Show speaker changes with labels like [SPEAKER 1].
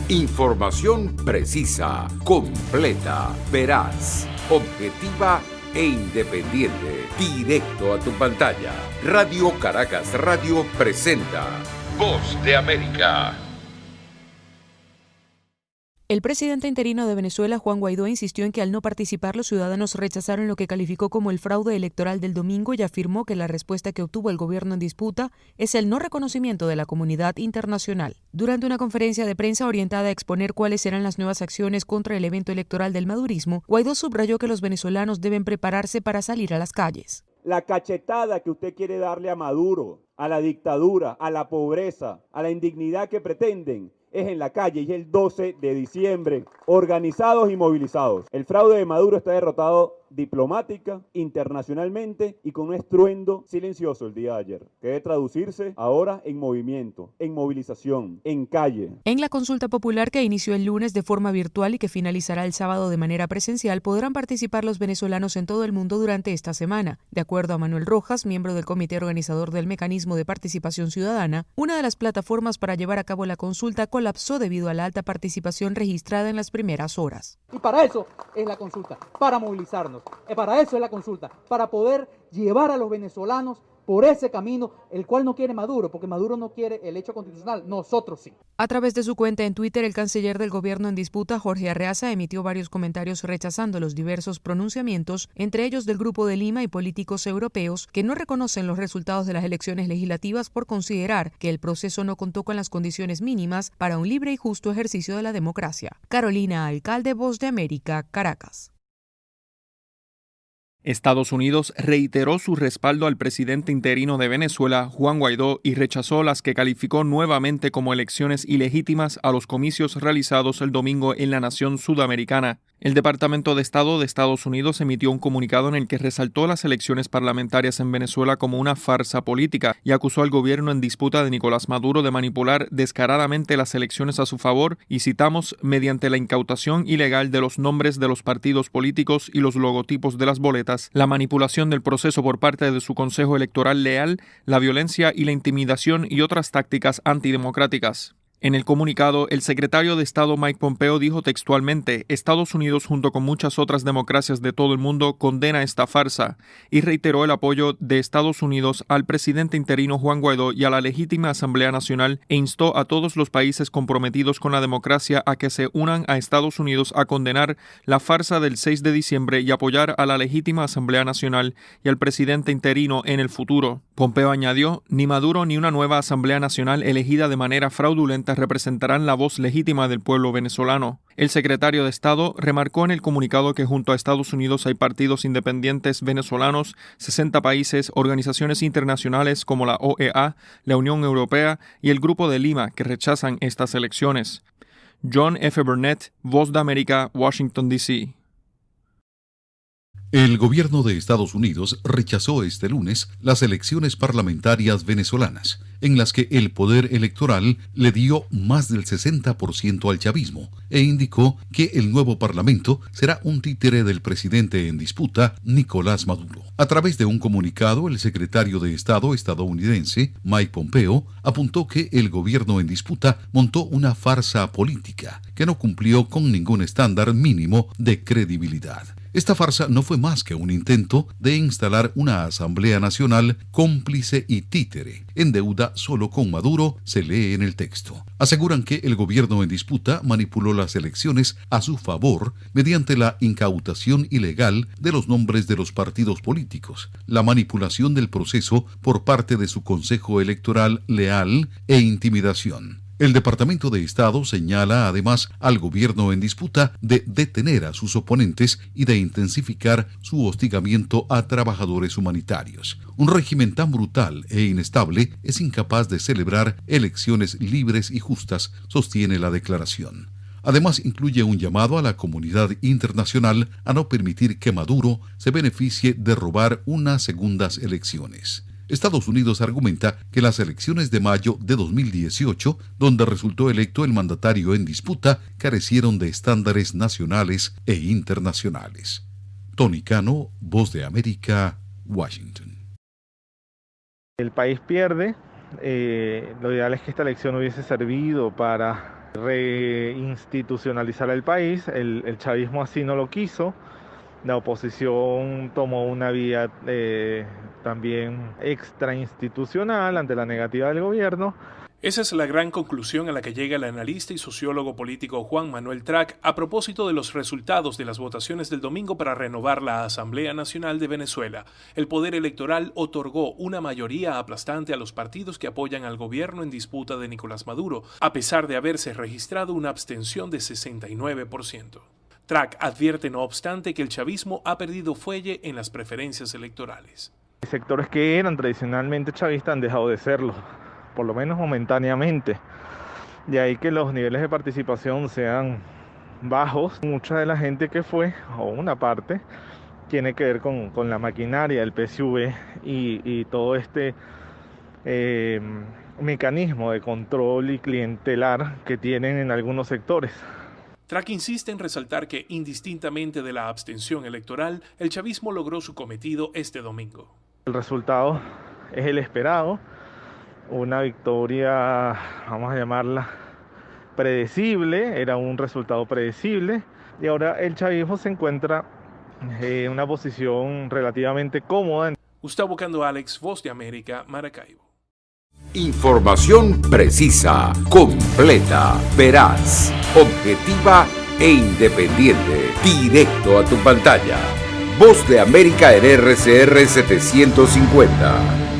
[SPEAKER 1] Información precisa, completa, veraz, objetiva e independiente. Directo a tu pantalla. Radio Caracas Radio presenta Voz de América.
[SPEAKER 2] El presidente interino de Venezuela, Juan Guaidó, insistió en que al no participar los ciudadanos rechazaron lo que calificó como el fraude electoral del domingo y afirmó que la respuesta que obtuvo el gobierno en disputa es el no reconocimiento de la comunidad internacional. Durante una conferencia de prensa orientada a exponer cuáles serán las nuevas acciones contra el evento electoral del madurismo, Guaidó subrayó que los venezolanos deben prepararse para salir a las calles.
[SPEAKER 3] La cachetada que usted quiere darle a Maduro, a la dictadura, a la pobreza, a la indignidad que pretenden, es en la calle y es el 12 de diciembre, organizados y movilizados. El fraude de Maduro está derrotado diplomática, internacionalmente y con un estruendo silencioso el día de ayer, que debe traducirse ahora en movimiento, en movilización, en calle.
[SPEAKER 2] En la consulta popular que inició el lunes de forma virtual y que finalizará el sábado de manera presencial, podrán participar los venezolanos en todo el mundo durante esta semana. De acuerdo a Manuel Rojas, miembro del comité organizador del Mecanismo de Participación Ciudadana, una de las plataformas para llevar a cabo la consulta colapsó debido a la alta participación registrada en las primeras horas.
[SPEAKER 4] Y para eso es la consulta, para movilizarnos. Para eso es la consulta, para poder llevar a los venezolanos por ese camino, el cual no quiere Maduro, porque Maduro no quiere el hecho constitucional, nosotros sí.
[SPEAKER 2] A través de su cuenta en Twitter, el canciller del gobierno en disputa, Jorge Arreaza, emitió varios comentarios rechazando los diversos pronunciamientos, entre ellos del Grupo de Lima y políticos europeos, que no reconocen los resultados de las elecciones legislativas por considerar que el proceso no contó con las condiciones mínimas para un libre y justo ejercicio de la democracia. Carolina Alcalde, Voz de América, Caracas.
[SPEAKER 5] Estados Unidos reiteró su respaldo al presidente interino de Venezuela, Juan Guaidó, y rechazó las que calificó nuevamente como elecciones ilegítimas a los comicios realizados el domingo en la nación sudamericana. El Departamento de Estado de Estados Unidos emitió un comunicado en el que resaltó las elecciones parlamentarias en Venezuela como una farsa política y acusó al gobierno en disputa de Nicolás Maduro de manipular descaradamente las elecciones a su favor y, citamos, mediante la incautación ilegal de los nombres de los partidos políticos y los logotipos de las boletas, la manipulación del proceso por parte de su Consejo Electoral leal, la violencia y la intimidación y otras tácticas antidemocráticas. En el comunicado, el secretario de Estado Mike Pompeo dijo textualmente: Estados Unidos, junto con muchas otras democracias de todo el mundo, condena esta farsa y reiteró el apoyo de Estados Unidos al presidente interino Juan Guaidó y a la legítima Asamblea Nacional e instó a todos los países comprometidos con la democracia a que se unan a Estados Unidos a condenar la farsa del 6 de diciembre y apoyar a la legítima Asamblea Nacional y al presidente interino en el futuro. Pompeo añadió: ni Maduro ni una nueva Asamblea Nacional elegida de manera fraudulenta representarán la voz legítima del pueblo venezolano. El secretario de Estado remarcó en el comunicado que junto a Estados Unidos hay partidos independientes venezolanos, 60 países, organizaciones internacionales como la OEA, la Unión Europea y el Grupo de Lima que rechazan estas elecciones. John F. Burnett, Voz de América, Washington, D.C.
[SPEAKER 6] El gobierno de Estados Unidos rechazó este lunes las elecciones parlamentarias venezolanas, en las que el poder electoral le dio más del 60% al chavismo, e indicó que el nuevo parlamento será un títere del presidente en disputa, Nicolás Maduro. A través de un comunicado, el secretario de Estado estadounidense, Mike Pompeo, apuntó que el gobierno en disputa montó una farsa política que no cumplió con ningún estándar mínimo de credibilidad. Esta farsa no fue más que un intento de instalar una Asamblea Nacional cómplice y títere, en deuda solo con Maduro, se lee en el texto. Aseguran que el gobierno en disputa manipuló las elecciones a su favor mediante la incautación ilegal de los nombres de los partidos políticos, la manipulación del proceso por parte de su Consejo Electoral leal e intimidación. El Departamento de Estado señala además al gobierno en disputa de detener a sus oponentes y de intensificar su hostigamiento a trabajadores humanitarios. Un régimen tan brutal e inestable es incapaz de celebrar elecciones libres y justas, sostiene la declaración. Además, incluye un llamado a la comunidad internacional a no permitir que Maduro se beneficie de robar unas segundas elecciones. Estados Unidos argumenta que las elecciones de mayo de 2018, donde resultó electo el mandatario en disputa, carecieron de estándares nacionales e internacionales. Tony Cano, Voz de América, Washington.
[SPEAKER 7] El país pierde. Lo ideal es que esta elección hubiese servido para reinstitucionalizar el país. El chavismo así no lo quiso. La oposición tomó una vía también extrainstitucional ante la negativa del gobierno.
[SPEAKER 8] Esa es la gran conclusión a la que llega el analista y sociólogo político Juan Manuel Trac a propósito de los resultados de las votaciones del domingo para renovar la Asamblea Nacional de Venezuela. El poder electoral otorgó una mayoría aplastante a los partidos que apoyan al gobierno en disputa de Nicolás Maduro, a pesar de haberse registrado una abstención de 69%. Trac advierte, no obstante, que el chavismo ha perdido fuelle en las preferencias electorales.
[SPEAKER 7] Sectores que eran tradicionalmente chavistas han dejado de serlo, por lo menos momentáneamente. De ahí que los niveles de participación sean bajos. Mucha de la gente que fue, o una parte, tiene que ver con la maquinaria del PSV y todo este mecanismo de control y clientelar que tienen en algunos sectores.
[SPEAKER 8] Trac insiste en resaltar que, indistintamente de la abstención electoral, el chavismo logró su cometido este domingo.
[SPEAKER 7] El resultado es el esperado, una victoria, vamos a llamarla, predecible, era un resultado predecible, y ahora el chavismo se encuentra en una posición relativamente cómoda.
[SPEAKER 8] Gustavo Cando Alex, Voz de América, Maracaibo.
[SPEAKER 1] Información precisa, completa, veraz, objetiva e independiente. Directo a tu pantalla. Voz de América en RCR 750.